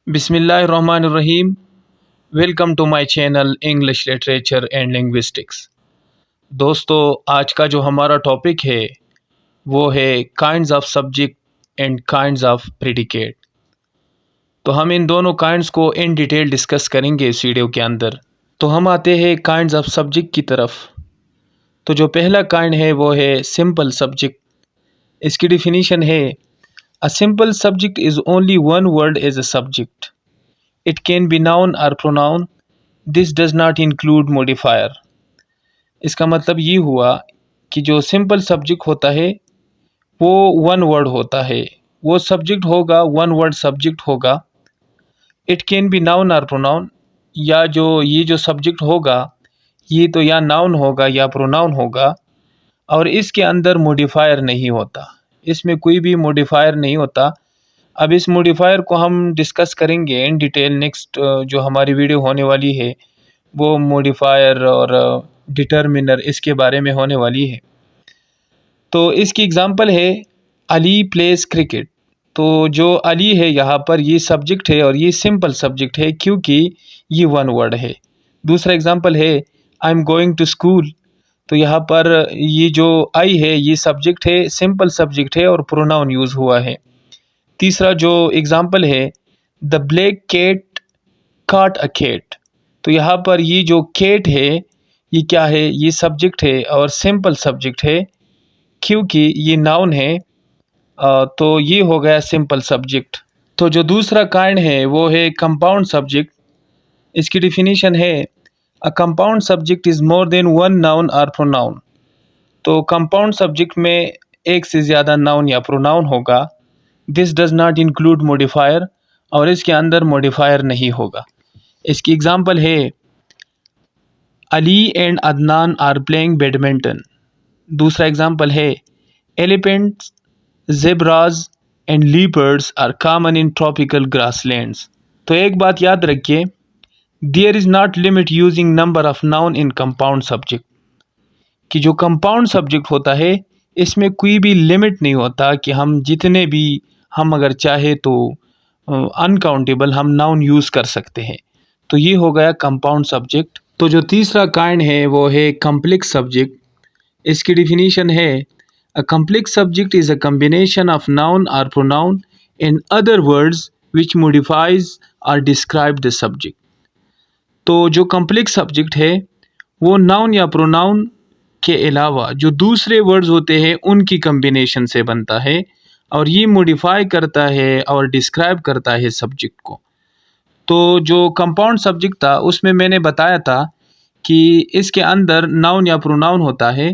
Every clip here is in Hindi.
बिस्मिल्लाहिर्रहमानिर्रहीम। Welcome to my channel English literature and linguistics. दोस्तों, आज का जो हमारा टॉपिक है वो है kinds of subject and kinds of predicate. तो हम इन दोनों काइंड्स को इन डिटेल डिस्कस करेंगे इस वीडियो के अंदर। तो हम आते हैं काइंड्स ऑफ सब्जेक्ट की तरफ। तो जो पहला काइंड है वो है सिंपल सब्जेक्ट। इसकी डिफिनीशन है a simple subject is only one word as a subject. It can be noun or pronoun. This does not include modifier. इसका मतलब ये हुआ कि जो सिंपल सब्जेक्ट होता है वो वन वर्ड होता है, वो सब्जेक्ट होगा, वन वर्ड सब्जेक्ट होगा। इट कैन बी नाउन और प्रोनाउन, या ये जो सब्जेक्ट होगा ये तो या नाउन होगा या प्रोनाउन होगा, और इसके अंदर मॉडिफायर नहीं होता, इसमें कोई भी मॉडिफायर नहीं होता। अब इस मॉडिफायर को हम डिस्कस करेंगे इन डिटेल नेक्स्ट जो हमारी वीडियो होने वाली है, वो मॉडिफायर और डिटर्मिनर इसके बारे में होने वाली है। तो इसकी एग्ज़ाम्पल है अली प्लेस क्रिकेट। तो जो अली है यहाँ पर ये सब्जेक्ट है और ये सिंपल सब्जेक्ट है क्योंकि ये वन वर्ड है। दूसरा एग्ज़ाम्पल है I am going to school. तो यहाँ पर ये जो आई है ये सब्जेक्ट है, सिंपल सब्जेक्ट है और प्रोनाउन यूज़ हुआ है। तीसरा जो एग्ज़ाम्पल है द ब्लैक कैट काट अ कैट। तो यहाँ पर ये जो कैट है ये क्या है, ये सब्जेक्ट है और सिंपल सब्जेक्ट है क्योंकि ये नाउन है। तो ये हो गया सिंपल सब्जेक्ट। तो जो दूसरा काइंड है वो है कंपाउंड सब्जेक्ट। इसकी डिफिनीशन है a compound subject is more than one noun और प्रोनाउन। तो कंपाउंड सब्जेक्ट में एक से ज़्यादा नाउन या प्रोनाउन होगा। This does not include modifier, और इसके अंदर मॉडिफायर नहीं होगा। इसकी एग्ज़ाम्पल है Ali and Adnan are playing badminton. दूसरा एग्ज़ाम्पल है elephants, zebras and leopards are common in tropical grasslands. तो एक बात याद रखिए, there is not limit using number of noun in compound subject. कि जो कंपाउंड सब्जेक्ट होता है इसमें कोई भी लिमिट नहीं होता कि हम जितने भी हम अगर चाहे तो अनकाउंटेबल हम नाउन यूज़ कर सकते हैं। तो ये हो गया कंपाउंड सब्जेक्ट। तो जो तीसरा काइंड है वो है कम्प्लेक्स सब्जेक्ट। इसकी डिफिनीशन है a complex subject is a combination of noun और pronoun in other words which modifies और डिस्क्राइब द सब्जेक्ट। तो जो कम्प्लेक्स सब्जेक्ट है वो नाउन या प्रोनाउन के अलावा जो दूसरे वर्ड्स होते हैं उनकी कम्बिनेशन से बनता है और ये मॉडिफाई करता है और डिस्क्राइब करता है सब्जेक्ट को। तो जो कंपाउंड सब्जेक्ट था उसमें मैंने बताया था कि इसके अंदर नाउन या प्रोनाउन होता है,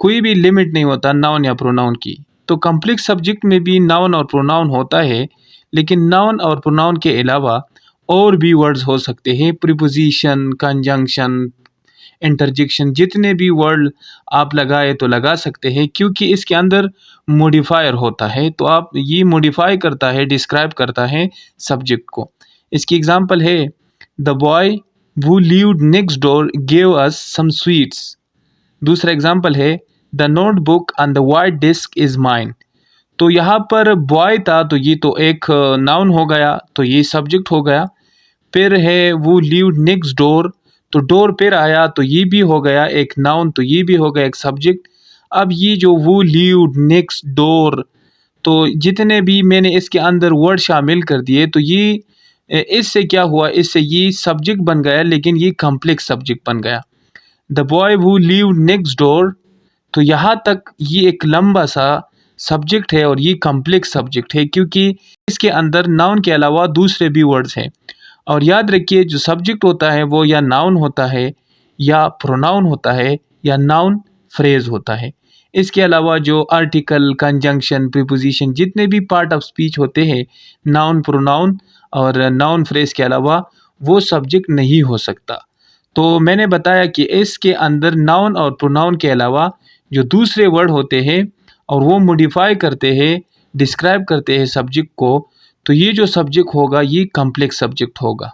कोई भी लिमिट नहीं होता नाउन या प्रोनाउन की। तो कम्प्लेक्स सब्जेक्ट में भी नाउन और प्रोनाउन होता है, लेकिन नाउन और प्रोनाउन के अलावा और भी वर्ड्स हो सकते हैं, प्रीपोजिशन, कंजंक्शन, इंटरजेक्शन, जितने भी वर्ड आप लगाए तो लगा सकते हैं क्योंकि इसके अंदर मॉडिफायर होता है। तो आप ये मॉडिफाई करता है, डिस्क्राइब करता है सब्जेक्ट को। इसकी एग्ज़ाम्पल है the boy who lived next door gave us some sweets। दूसरा एग्ज़ाम्पल है the notebook on the white disk is mine। तो यहाँ पर बॉय था तो ये तो एक नाउन हो गया, तो ये सब्जेक्ट हो गया। फिर है वो लिव्ड नेक्स्ट डोर, तो डोर फिर आया तो ये भी हो गया एक नाउन, तो ये भी हो गया एक सब्जेक्ट। अब ये जो वो लिव्ड नेक्स्ट डोर, तो जितने भी मैंने इसके अंदर वर्ड शामिल कर दिए तो ये इससे क्या हुआ, इससे ये सब्जेक्ट बन गया, लेकिन ये कम्प्लेक्स सब्जेक्ट बन गया। The boy who lived next door, तो यहाँ तक ये एक लंबा सा सब्जेक्ट है और ये कम्प्लेक्स सब्जेक्ट है क्योंकि इसके अंदर नाउन के अलावा दूसरे भी वर्ड्स हैं। और याद रखिए जो सब्जेक्ट होता है वो या नाउन होता है या प्रोनाउन होता है या नाउन फ्रेज होता है। इसके अलावा जो आर्टिकल, कंजंक्शन, प्रीपोजिशन, जितने भी पार्ट ऑफ स्पीच होते हैं नाउन, प्रोनाउन और नाउन फ्रेज के अलावा, वो सब्जेक्ट नहीं हो सकता। तो मैंने बताया कि इसके अंदर नाउन और प्रोनाउन के अलावा जो दूसरे वर्ड होते हैं और वो मॉडिफाई करते हैं, डिस्क्राइब करते हैं सब्जेक्ट को, तो ये जो सब्जेक्ट होगा ये कम्प्लेक्स सब्जेक्ट होगा।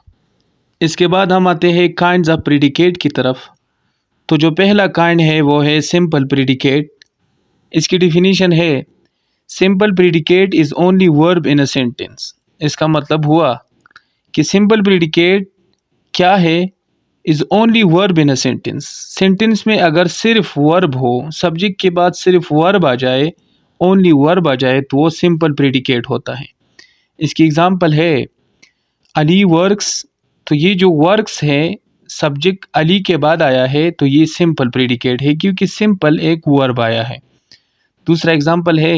इसके बाद हम आते हैं काइंड्स ऑफ प्रेडिकेट की तरफ। तो जो पहला काइंड है वो है सिंपल प्रेडिकेट। इसकी डिफिनीशन है simple predicate is only verb in a sentence. इसका मतलब हुआ कि सिंपल प्रेडिकेट क्या है, is only verb in a sentence. Sentence में अगर सिर्फ वर्ब हो, सब्जेक्ट के बाद सिर्फ वर्ब आ जाए, ओनली वर्ब आ जाए, तो वो सिंपल प्रेडिकेट होता है। इसकी एग्जांपल है अली वर्क्स। तो ये जो वर्क्स है, सब्जेक्ट अली के बाद आया है, तो ये सिंपल प्रेडिकेट है क्योंकि सिंपल एक वर्ब आया है। दूसरा एग्जांपल है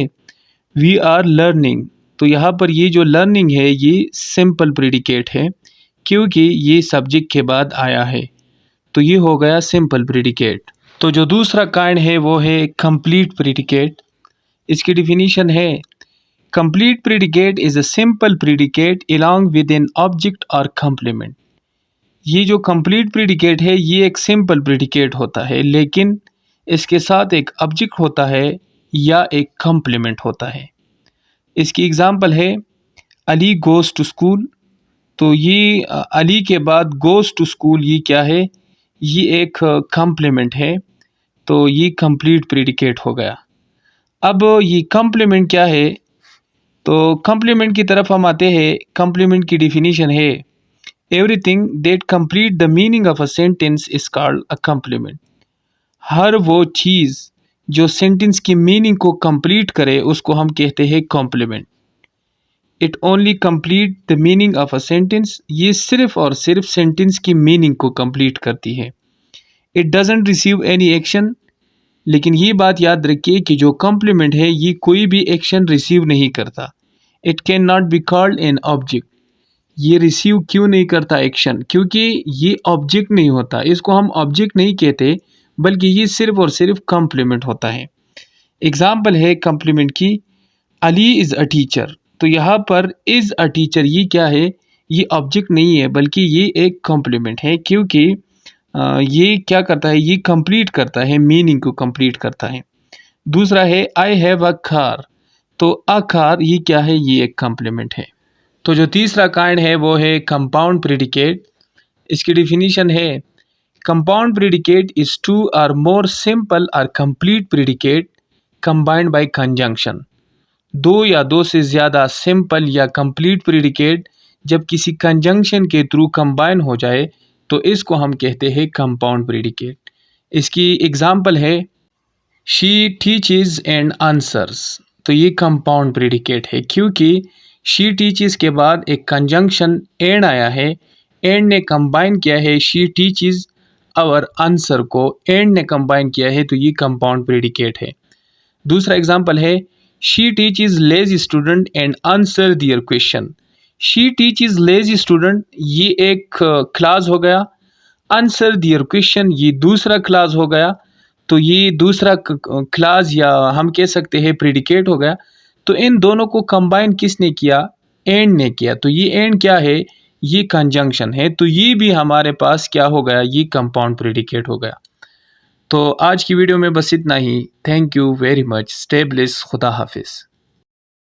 वी आर लर्निंग। तो यहाँ पर ये जो लर्निंग है ये सिंपल प्रेडिकेट है क्योंकि ये सब्जेक्ट के बाद आया है, तो ये हो गया सिंपल प्रेडिकेट। तो जो दूसरा काइंड है वो है कंप्लीट प्रेडिकेट। इसकी डिफिनीशन है complete predicate is a simple predicate along with an object और complement। ये जो कंप्लीट प्रेडिकेट है ये एक सिंपल प्रेडिकेट होता है, लेकिन इसके साथ एक ऑब्जेक्ट होता है या एक कॉम्प्लीमेंट होता है। इसकी एग्जांपल है अली गोज़ टू स्कूल। तो ये अली के बाद गोज़ टू स्कूल ये क्या है, ये एक कॉम्प्लीमेंट है, तो ये कंप्लीट प्रेडिकेट हो गया। अब ये कॉम्प्लीमेंट क्या है, तो कॉम्प्लीमेंट की तरफ हम आते हैं। कॉम्प्लीमेंट की डिफिनीशन है everything that complete the meaning of a sentence is called a complement. हर वो चीज़ जो सेंटेंस की मीनिंग को कंप्लीट करे उसको हम कहते हैं complement. It only complete the meaning of a sentence. ये सिर्फ और सिर्फ सेंटेंस की मीनिंग को कंप्लीट करती है। It doesn't receive any action. लेकिन ये बात याद रखिए कि जो कॉम्प्लीमेंट है ये कोई भी एक्शन रिसीव नहीं करता। It can not be called an object. ये रिसीव क्यों नहीं करता एक्शन, क्योंकि ये ऑब्जेक्ट नहीं होता, इसको हम ऑब्जेक्ट नहीं कहते, बल्कि ये सिर्फ और सिर्फ कॉम्प्लीमेंट होता है। एग्जाम्पल है कॉम्प्लीमेंट की अली इज़ अ टीचर। तो यहाँ पर इज़ अ टीचर ये क्या है, ये ऑब्जेक्ट नहीं है बल्कि ये एक कॉम्प्लीमेंट है क्योंकि ये क्या करता है, ये कंप्लीट करता है, मीनिंग को कंप्लीट करता है। दूसरा है आई हैव अ कार। तो अ कार ये क्या है, ये एक कॉम्प्लीमेंट है। तो जो तीसरा काइंड है वो है कंपाउंड प्रेडिकेट। इसकी डिफिनीशन है compound predicate is two or more simple or complete predicate combined by conjunction. दो या दो से ज़्यादा सिंपल या कंप्लीट प्रेडिकेट जब किसी कंजंक्शन के थ्रू कंबाइन हो जाए तो इसको हम कहते हैं कंपाउंड प्रेडिकेट। इसकी एग्जांपल है शी टीचेस एंड आंसर्स। तो ये कंपाउंड प्रेडिकेट है क्योंकि शी टीचेस के बाद एक कंजंक्शन एंड आया है, एंड ने कंबाइन किया है शी टीचेस और आंसर को एंड ने कंबाइन किया है, तो ये कंपाउंड प्रेडिकेट है। दूसरा एग्जांपल है she teaches lazy student and answer their question. She teaches lazy student ये एक क्लास हो गया, आंसर दियर क्वेश्चन ये दूसरा क्लास हो गया, तो ये दूसरा क्लास या हम कह सकते हैं प्रेडिकेट हो गया। तो इन दोनों को कंबाइन किसने किया, एंड ने किया। तो ये एंड क्या है, ये कंजंक्शन है, तो ये भी हमारे पास क्या हो गया, ये कंपाउंड प्रेडिकेट हो गया। तो आज की वीडियो में बस इतना ही। Thank you very much. Stay bless. खुदा हाफिज़।